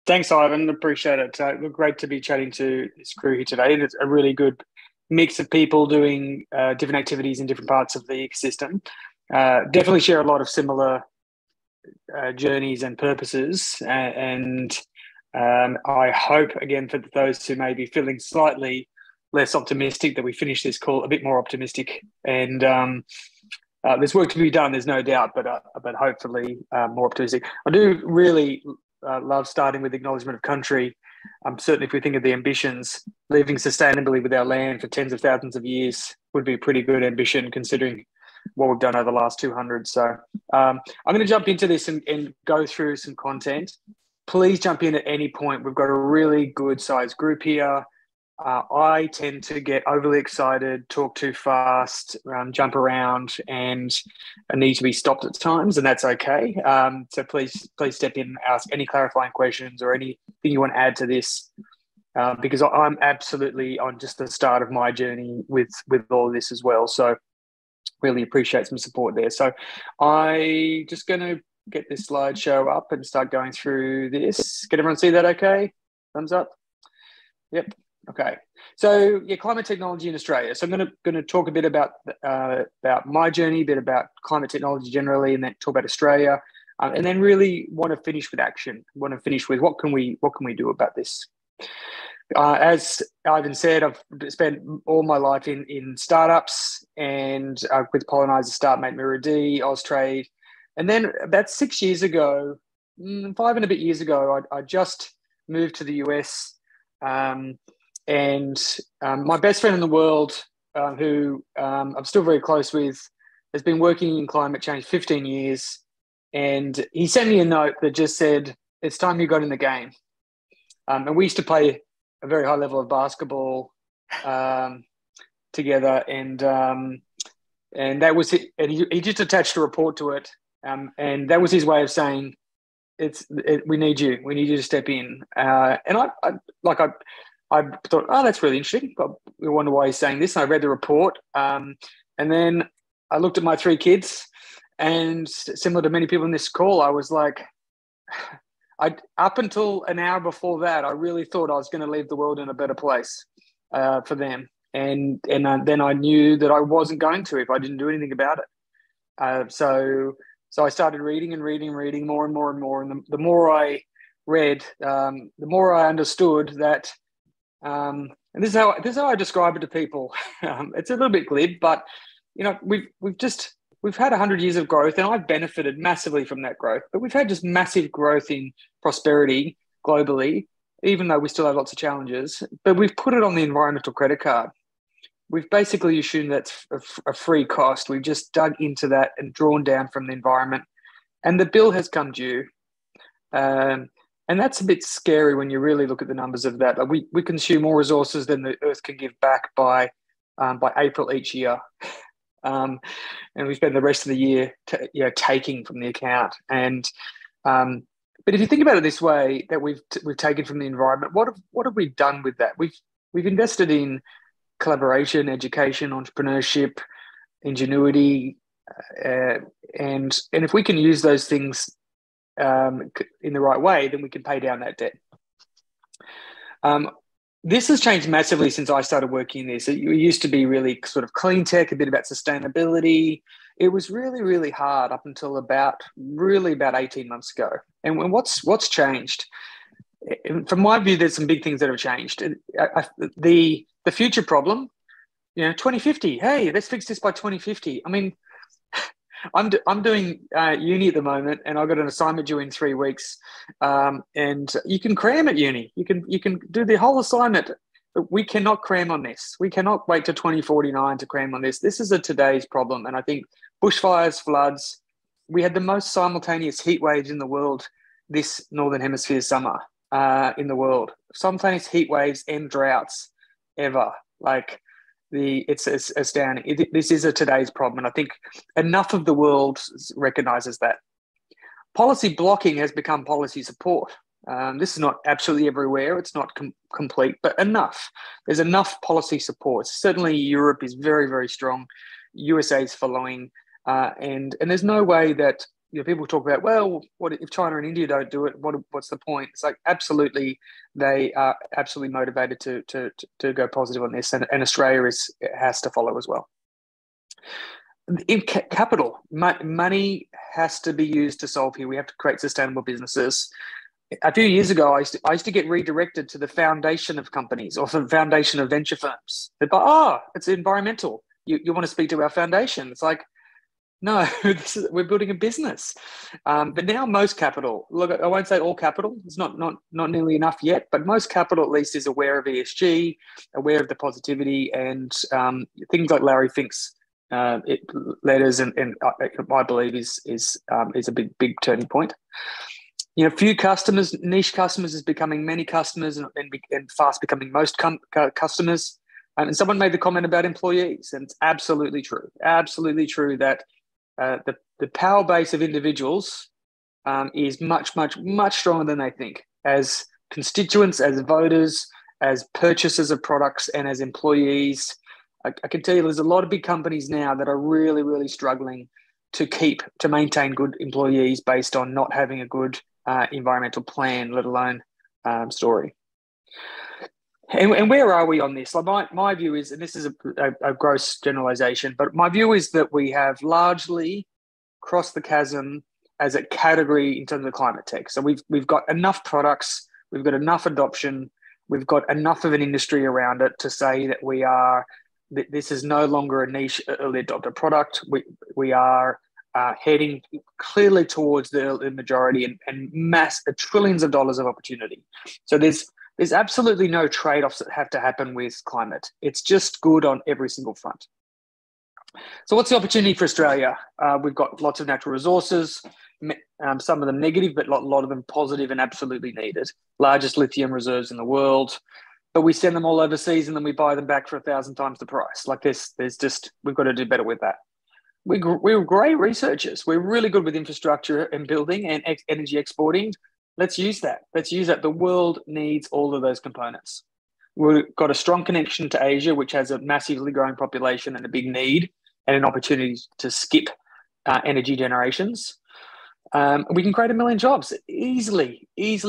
Thanks, Ivan. Appreciate it. Great to be chatting to this crew here today. It's a really good mix of people doing different activities in different parts of the ecosystem. Definitely share a lot of similar journeys and purposes. And I hope, again, for those who may be feeling slightly less optimistic, that we finish this call a bit more optimistic. And there's work to be done, there's no doubt, but hopefully more optimistic. I do really love starting with acknowledgement of country. Certainly, if we think of the ambitions, living sustainably with our land for tens of thousands of years would be a pretty good ambition, considering what we've done over the last 200. So I'm going to jump into this and go through some content. Please jump in at any point. We've got a really good sized group here. I tend to get overly excited, talk too fast, jump around, and I need to be stopped at times, and that's okay. So please step in and ask any clarifying questions or anything you want to add to this, because I'm absolutely on just the start of my journey with all of this as well. So really appreciate some support there. So I just going to get this slideshow up and start going through this. Can everyone see that okay? Thumbs up? Yep. Okay, so climate technology in Australia. So I'm going to talk a bit about my journey, a bit about climate technology generally, and then talk about Australia, and then really want to finish with action. Want to finish with what can we do about this? As Ivan said, I've spent all my life in startups and with Pollenizer, Startmate, muru-D, Austrade, and then about 6 years ago, 5 and a bit years ago, I just moved to the US. And my best friend in the world, who I'm still very close with, has been working in climate change 15 years. And he sent me a note that just said, it's time you got in the game. And we used to play a very high level of basketball together. And that was it. And he just attached a report to it. And that was his way of saying, we need you. We need you to step in. And I thought, oh, that's really interesting. I wonder why he's saying this. And I read the report. And then I looked at my 3 kids, and similar to many people in this call, I was like, up until an hour before that, I really thought I was going to leave the world in a better place for them. And then I knew that I wasn't going to if I didn't do anything about it. So I started reading more and more and more. And the more I read, the more I understood that. And this is how I describe it to people. It's a little bit glib, but we've had 100 years of growth, and I've benefited massively from that growth. But we've had just massive growth in prosperity globally, even though we still have lots of challenges. But we've put it on the environmental credit card. We've basically assumed that's a free cost. We've just dug into that and drawn down from the environment, and the bill has come due. And that's a bit scary when you really look at the numbers of that. Like we consume more resources than the Earth can give back by April each year, and we spend the rest of the year taking from the account. And but if you think about it this way, that we've taken from the environment, what have we done with that? We've invested in collaboration, education, entrepreneurship, ingenuity, and if we can use those things in the right way, then we can pay down that debt. This has changed massively since I started working in this. It used to be really sort of clean tech, a bit about sustainability. It was really, really hard up until about 18 months ago. And what's changed? From my view, there's some big things that have changed. The future problem, 2050. Hey, let's fix this by 2050. I mean, I'm doing uni at the moment, and I've got an assignment due in 3 weeks. And you can cram at uni. You can do the whole assignment, but we cannot cram on this. We cannot wait to 2049 to cram on this. This is today's problem. And I think bushfires, floods, we had the most simultaneous heat waves in the world this Northern Hemisphere summer in the world. Simultaneous heat waves and droughts ever. It's astounding. This is today's problem, and I think enough of the world recognises that. Policy blocking has become policy support. This is not absolutely everywhere. It's not complete, but enough. There's enough policy support. Certainly Europe is very, very strong. USA is following, and there's no way that people talk about, well, what if China and India don't do it? What's the point? It's like, absolutely, they are absolutely motivated to go positive on this, and Australia has to follow as well. In capital, money has to be used to solve here. We have to create sustainable businesses. A few years ago, I used to get redirected to the foundation of companies or the foundation of venture firms. They're like, it's environmental. You want to speak to our foundation? It's like, no, we're building a business. But now most capital, look, I won't say all capital, it's not nearly enough yet, but most capital at least is aware of ESG, aware of the positivity, and things like Larry Fink's letters, and I believe is a big turning point. Few customers, niche customers is becoming many customers, and fast becoming most customers. And someone made the comment about employees, and it's absolutely true. Absolutely true that the power base of individuals is much stronger than they think, as constituents, as voters, as purchasers of products, and as employees. I can tell you there's a lot of big companies now that are really struggling to maintain good employees based on not having a good environmental plan, let alone story. And where are we on this? Like my view is, and this is a gross generalization, but my view is that we have largely crossed the chasm as a category in terms of climate tech. So we've got enough products, we've got enough adoption, we've got enough of an industry around it to say that this is no longer a niche early adopter product. We are heading clearly towards the majority and mass trillions of dollars of opportunity. So there's absolutely no trade-offs that have to happen with climate. It's just good on every single front. So what's the opportunity for Australia? We've got lots of natural resources, some of them negative, but a lot of them positive and absolutely needed. Largest lithium reserves in the world, but we send them all overseas and then we buy them back for 1,000 times the price. Like we've got to do better with that. We're great researchers. We're really good with infrastructure and building and energy exporting. Let's use that. The world needs all of those components. We've got a strong connection to Asia, which has a massively growing population and a big need and an opportunity to skip energy generations. We can create 1 million jobs, easily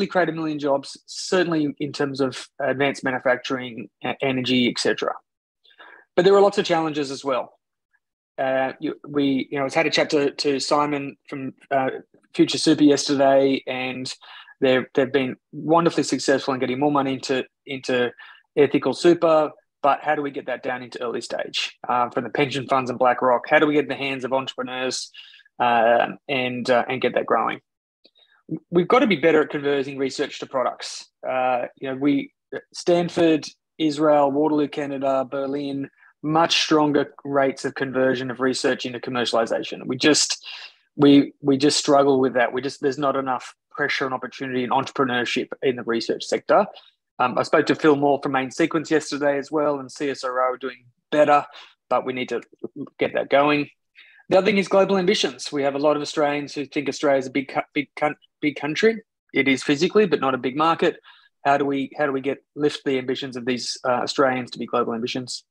create 1 million jobs, certainly in terms of advanced manufacturing, energy, etc. But there are lots of challenges as well. I had a chat to Simon from Future Super yesterday, and they've been wonderfully successful in getting more money into ethical super. But how do we get that down into early stage from the pension funds and BlackRock? How do we get in the hands of entrepreneurs and get that growing? We've got to be better at converting research to products. Stanford, Israel, Waterloo, Canada, Berlin, much stronger rates of conversion of research into commercialization. We just struggle with that. There's not enough pressure and opportunity and entrepreneurship in the research sector. I spoke to Phil Moore from Main Sequence yesterday as well, and CSIRO are doing better, but we need to get that going. The other thing is global ambitions. We have a lot of Australians who think Australia is a big country. It is physically, but not a big market. How do we lift the ambitions of these Australians to be global ambitions?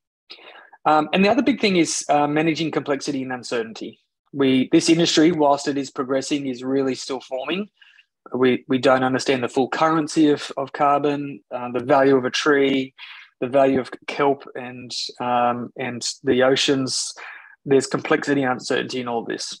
And the other big thing is managing complexity and uncertainty. This industry, whilst it is progressing, is really still forming. We don't understand the full currency of carbon, the value of a tree, the value of kelp and the oceans. There's complexity and uncertainty in all this.